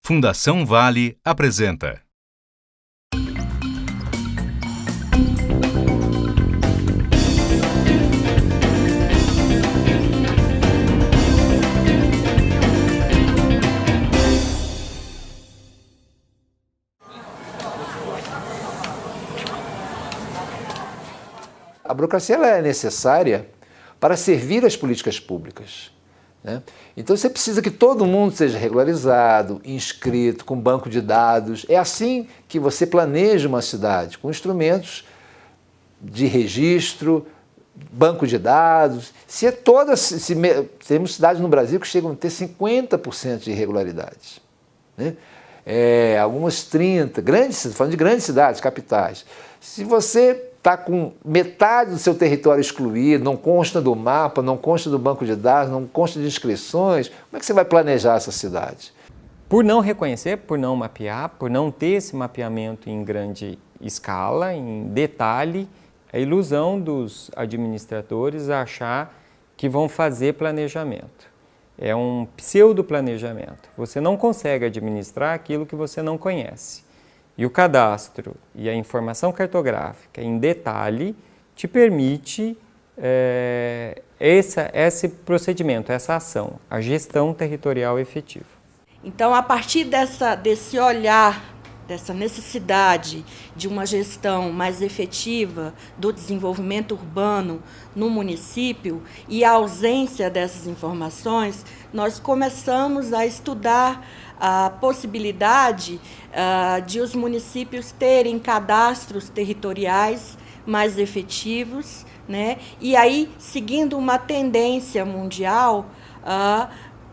Fundação Vale apresenta. A burocracia ela é necessária para servir as políticas públicas, né? Então você precisa que todo mundo seja regularizado, inscrito, com banco de dados. É assim que você planeja uma cidade, com instrumentos de registro, banco de dados. Temos cidades no Brasil que chegam a ter 50% de irregularidades, né? Algumas 30%, falando de grandes cidades, capitais. Se você está com metade do seu território excluído, não consta do mapa, não consta do banco de dados, não consta de inscrições, como é que você vai planejar essa cidade? Por não reconhecer, por não mapear, por não ter esse mapeamento em grande escala, em detalhe, a ilusão dos administradores a achar que vão fazer planejamento. É um pseudo-planejamento. Você não consegue administrar aquilo que você não conhece. E o cadastro e a informação cartográfica em detalhe te permite esse procedimento, essa ação, a gestão territorial efetiva. Então, a partir desse olhar, dessa necessidade de uma gestão mais efetiva do desenvolvimento urbano no município e a ausência dessas informações, nós começamos a estudar a possibilidade de os municípios terem cadastros territoriais mais efetivos, né? E aí, seguindo uma tendência mundial,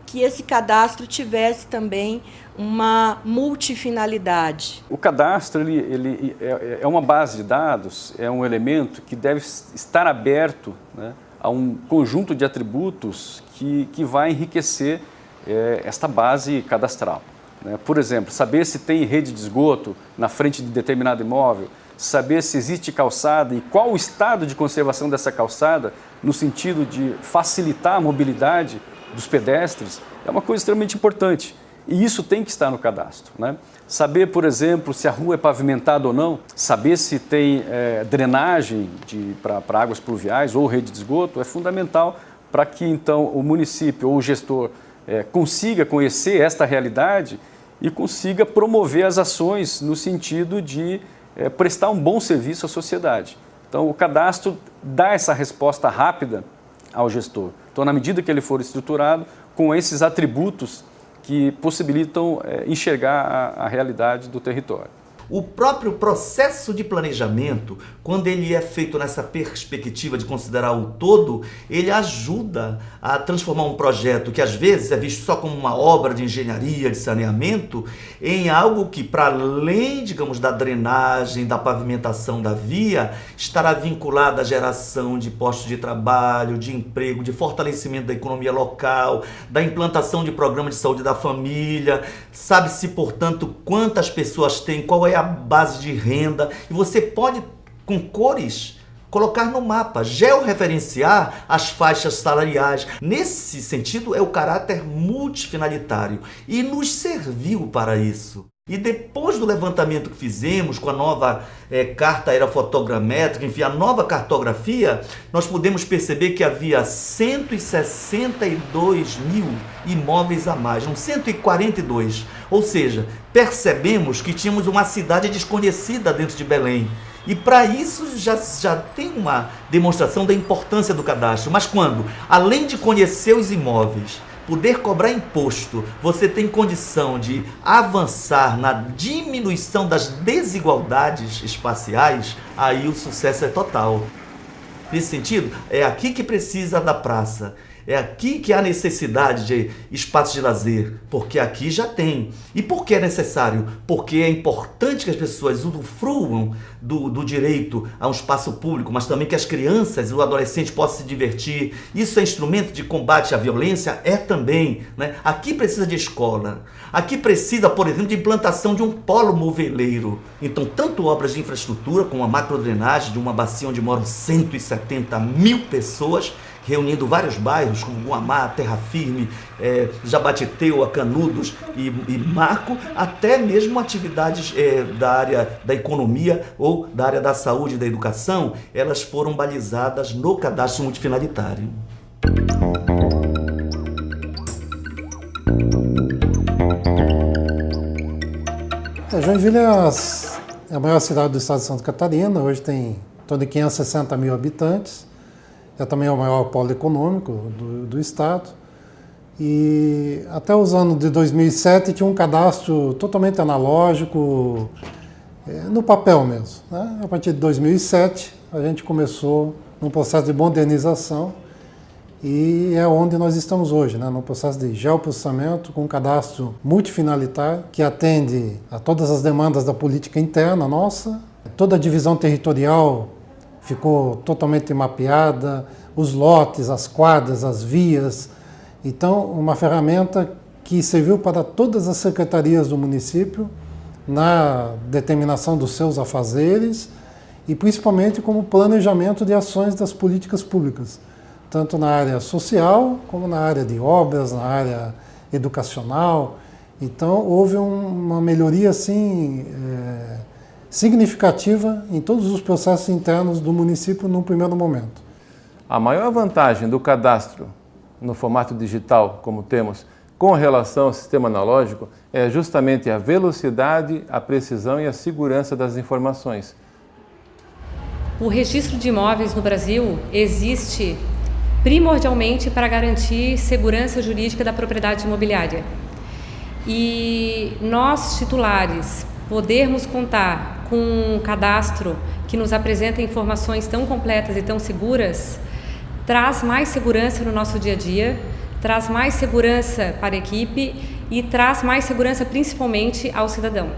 que esse cadastro tivesse também uma multifinalidade. O cadastro ele é uma base de dados, é um elemento que deve estar aberto, né, a um conjunto de atributos que vai enriquecer esta base cadastral, né? Por exemplo, saber se tem rede de esgoto na frente de determinado imóvel, saber se existe calçada e qual o estado de conservação dessa calçada, no sentido de facilitar a mobilidade dos pedestres, é uma coisa extremamente importante. E isso tem que estar no cadastro, né? Saber, por exemplo, se a rua é pavimentada ou não, saber se tem drenagem para águas pluviais ou rede de esgoto é fundamental para que, então, o município ou o gestor consiga conhecer esta realidade e consiga promover as ações no sentido de prestar um bom serviço à sociedade. Então, o cadastro dá essa resposta rápida ao gestor. Então, na medida que ele for estruturado, com esses atributos que possibilitam enxergar a realidade do território. O próprio processo de planejamento, quando ele é feito nessa perspectiva de considerar o todo, ele ajuda a transformar um projeto que às vezes é visto só como uma obra de engenharia, de saneamento, em algo que, para além, digamos, da drenagem, da pavimentação da via, estará vinculado à geração de postos de trabalho, de emprego, de fortalecimento da economia local, da implantação de programas de saúde da família. Sabe-se, portanto, quantas pessoas têm, qual é a base de renda, e você pode, com cores, colocar no mapa, georreferenciar as faixas salariais. Nesse sentido, é o caráter multifinalitário e nos serviu para isso. E depois do levantamento que fizemos com a nova carta aerofotogramétrica, enfim, a nova cartografia, nós pudemos perceber que havia 162 mil imóveis a mais, não 142. Ou seja, percebemos que tínhamos uma cidade desconhecida dentro de Belém. E para isso já tem uma demonstração da importância do cadastro. Mas quando, além de conhecer os imóveis, poder cobrar imposto, você tem condição de avançar na diminuição das desigualdades espaciais, aí o sucesso é total. Nesse sentido, é aqui que precisa da praça. É aqui que há necessidade de espaços de lazer, porque aqui já tem. E por que é necessário? Porque é importante que as pessoas usufruam do direito a um espaço público, mas também que as crianças e o adolescente possam se divertir. Isso é instrumento de combate à violência? É também, né? Aqui precisa de escola. Aqui precisa, por exemplo, de implantação de um polo moveleiro. Então, tanto obras de infraestrutura, como a macrodrenagem de uma bacia onde moram 170 mil pessoas, reunindo vários bairros, como Guamá, Terra Firme, Jabateteu, Canudos e Marco, até mesmo atividades da área da economia ou da área da saúde e da educação, elas foram balizadas no cadastro multifinalitário. Joinville é a maior cidade do estado de Santa Catarina, hoje tem em torno de 560 mil habitantes, é também o maior polo econômico do estado. E até os anos de 2007 tinha um cadastro totalmente analógico, no papel mesmo, né? A partir de 2007 a gente começou num processo de modernização e é onde nós estamos hoje, né? No processo de geoprocessamento com um cadastro multifinalitário que atende a todas as demandas da política interna nossa. Toda a divisão territorial ficou totalmente mapeada, os lotes, as quadras, as vias. Então, uma ferramenta que serviu para todas as secretarias do município na determinação dos seus afazeres e principalmente como planejamento de ações das políticas públicas, tanto na área social como na área de obras, na área educacional. Então, houve uma melhoria assim, significativa em todos os processos internos do município num primeiro momento. A maior vantagem do cadastro no formato digital, como temos, com relação ao sistema analógico, é justamente a velocidade, a precisão e a segurança das informações. O registro de imóveis no Brasil existe primordialmente para garantir segurança jurídica da propriedade imobiliária. E nós, titulares, podermos contar com um cadastro que nos apresenta informações tão completas e tão seguras, traz mais segurança no nosso dia a dia, traz mais segurança para a equipe e traz mais segurança principalmente ao cidadão.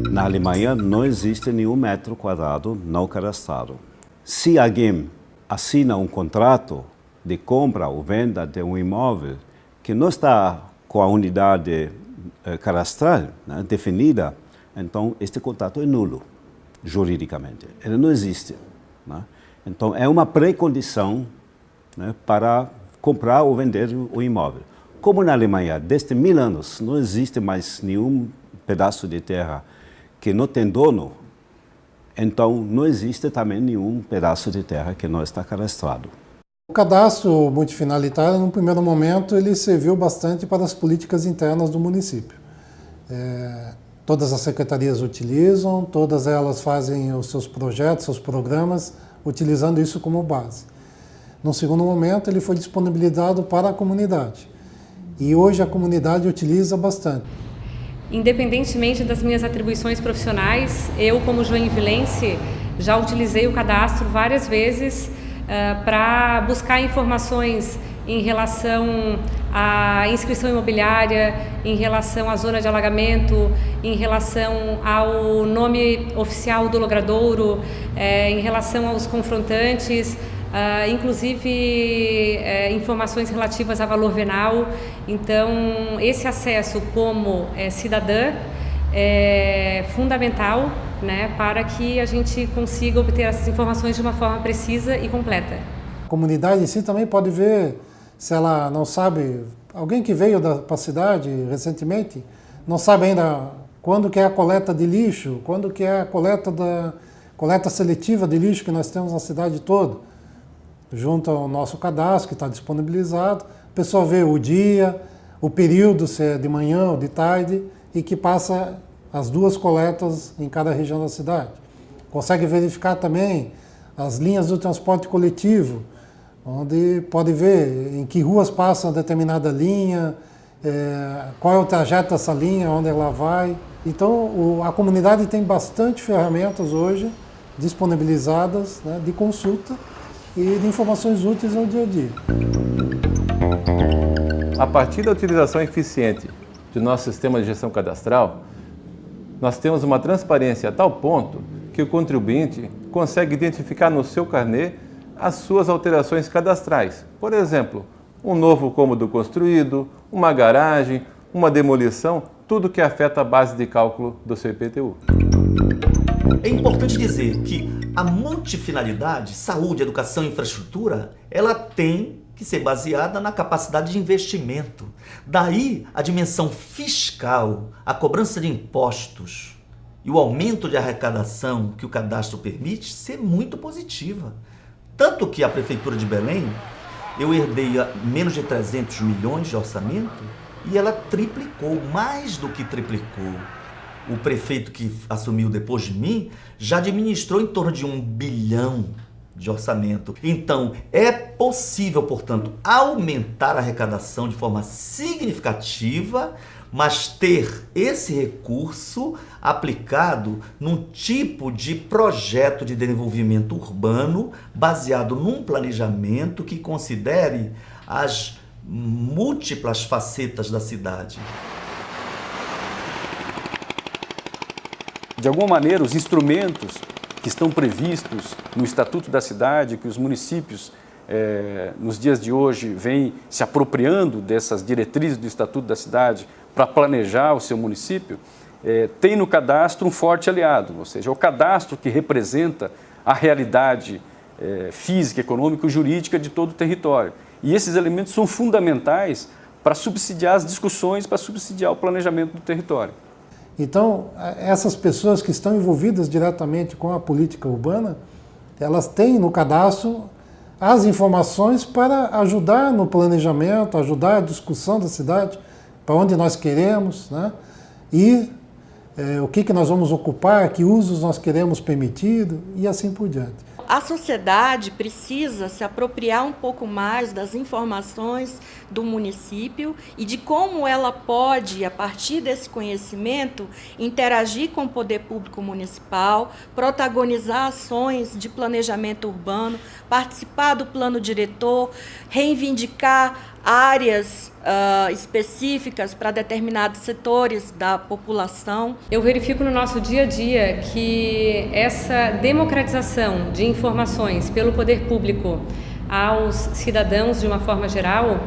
Na Alemanha não existe nenhum metro quadrado não cadastrado. Se alguém assina um contrato de compra ou venda de um imóvel que não está com a unidade cadastral, né, definida, então este contrato é nulo, juridicamente. Ele não existe. Né? Então, é uma pré-condição, né, para comprar ou vender o imóvel. Como na Alemanha, desde 1000 anos, não existe mais nenhum pedaço de terra que não tem dono, então não existe também nenhum pedaço de terra que não está cadastrado. O cadastro multifinalitário, no primeiro momento, ele serviu bastante para as políticas internas do município. Todas as secretarias utilizam, todas elas fazem os seus projetos, seus programas, utilizando isso como base. No segundo momento, ele foi disponibilizado para a comunidade. E hoje a comunidade utiliza bastante. Independentemente das minhas atribuições profissionais, eu, como joinvilense, já utilizei o cadastro várias vezes para buscar informações em relação à inscrição imobiliária, em relação à zona de alagamento, em relação ao nome oficial do logradouro, em relação aos confrontantes, inclusive informações relativas a valor venal. Então, esse acesso como cidadã é fundamental, né, para que a gente consiga obter essas informações de uma forma precisa e completa. A comunidade em si também pode ver, se ela não sabe, alguém que veio para a cidade recentemente, não sabe ainda quando que é a coleta de lixo, quando que é a coleta seletiva de lixo que nós temos na cidade toda, junto ao nosso cadastro que está disponibilizado, a pessoa vê o dia, o período, se é de manhã ou de tarde, e que passa as duas coletas em cada região da cidade. Consegue verificar também as linhas do transporte coletivo, onde pode ver em que ruas passa determinada linha, qual é o trajeto dessa linha, onde ela vai. Então, a comunidade tem bastante ferramentas hoje disponibilizadas, né, de consulta e de informações úteis ao dia a dia. A partir da utilização eficiente de nosso sistema de gestão cadastral, nós temos uma transparência a tal ponto que o contribuinte consegue identificar no seu carnê as suas alterações cadastrais. Por exemplo, um novo cômodo construído, uma garagem, uma demolição, tudo que afeta a base de cálculo do seu IPTU. É importante dizer que A multifinalidade, saúde, educação e infraestrutura, ela tem que ser baseada na capacidade de investimento. Daí a dimensão fiscal, a cobrança de impostos e o aumento de arrecadação que o cadastro permite ser muito positiva. Tanto que a Prefeitura de Belém, eu herdei menos de 300 milhões de orçamento e ela triplicou, mais do que triplicou. O prefeito que assumiu depois de mim já administrou em torno de 1 bilhão de orçamento. Então, é possível, portanto, aumentar a arrecadação de forma significativa, mas ter esse recurso aplicado num tipo de projeto de desenvolvimento urbano baseado num planejamento que considere as múltiplas facetas da cidade. De alguma maneira, os instrumentos que estão previstos no Estatuto da Cidade, que os municípios, nos dias de hoje, vêm se apropriando dessas diretrizes do Estatuto da Cidade para planejar o seu município, tem no cadastro um forte aliado, ou seja, é o cadastro que representa a realidade física, econômica e jurídica de todo o território. E esses elementos são fundamentais para subsidiar as discussões, para subsidiar o planejamento do território. Então, essas pessoas que estão envolvidas diretamente com a política urbana, elas têm no cadastro as informações para ajudar no planejamento, ajudar a discussão da cidade, para onde nós queremos, né? E o que nós vamos ocupar, que usos nós queremos permitir e assim por diante. A sociedade precisa se apropriar um pouco mais das informações do município e de como ela pode, a partir desse conhecimento, interagir com o poder público municipal, protagonizar ações de planejamento urbano, participar do plano diretor, reivindicar áreas específicas para determinados setores da população. Eu verifico no nosso dia a dia que essa democratização de informações pelo poder público aos cidadãos de uma forma geral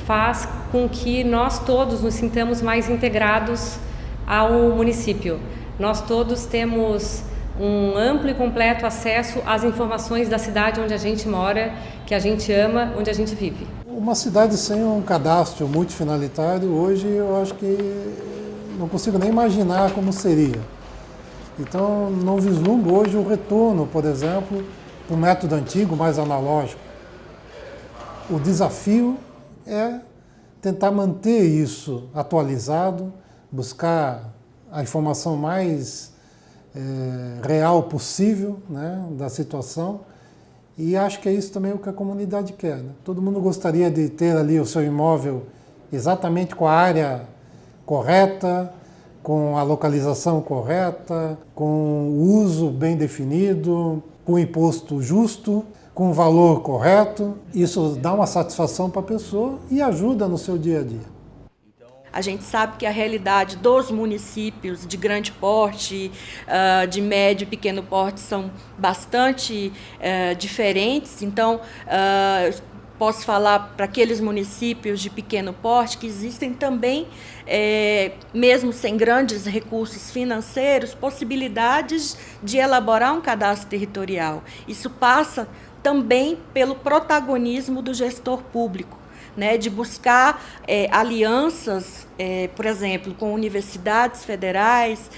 faz com que nós todos nos sintamos mais integrados ao município. Nós todos temos um amplo e completo acesso às informações da cidade onde a gente mora, que a gente ama, onde a gente vive. Uma cidade sem um cadastro multifinalitário, hoje eu acho que não consigo nem imaginar como seria. Então, não vislumbro hoje o retorno, por exemplo, para o método antigo, mais analógico. O desafio é tentar manter isso atualizado, buscar a informação mais real possível, né, da situação, e acho que é isso também o que a comunidade quer, né? Todo mundo gostaria de ter ali o seu imóvel exatamente com a área correta, com a localização correta, com o uso bem definido, com o imposto justo, com o valor correto. Isso dá uma satisfação para a pessoa e ajuda no seu dia a dia. A gente sabe que a realidade dos municípios de grande porte, de médio e pequeno porte são bastante diferentes. Então, posso falar para aqueles municípios de pequeno porte que existem também, mesmo sem grandes recursos financeiros, possibilidades de elaborar um cadastro territorial. Isso passa também pelo protagonismo do gestor público, né, de buscar alianças, por exemplo, com universidades federais,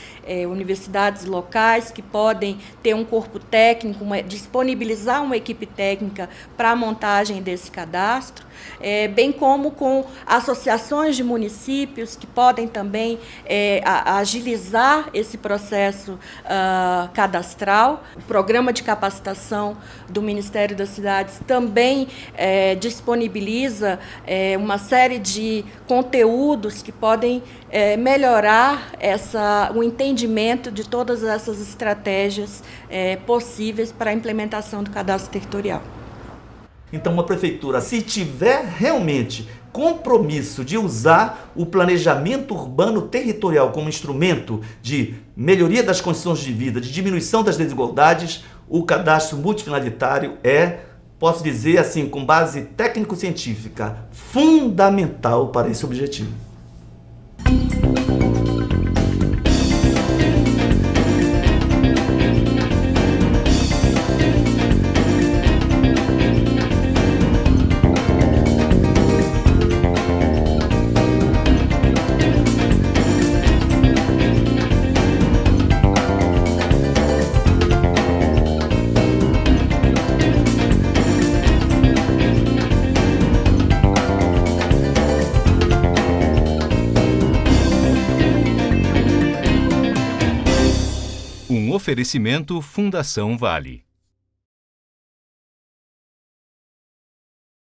universidades locais que podem ter um corpo técnico, disponibilizar uma equipe técnica para a montagem desse cadastro, bem como com associações de municípios que podem também agilizar esse processo cadastral. O programa de capacitação do Ministério das Cidades também disponibiliza uma série de conteúdos que podem melhorar o entendimento de todas essas estratégias possíveis para a implementação do cadastro territorial. Então, uma prefeitura, se tiver realmente compromisso de usar o planejamento urbano territorial como instrumento de melhoria das condições de vida, de diminuição das desigualdades, o cadastro multifinalitário posso dizer assim, com base técnico-científica, fundamental para esse objetivo. Um oferecimento Fundação Vale.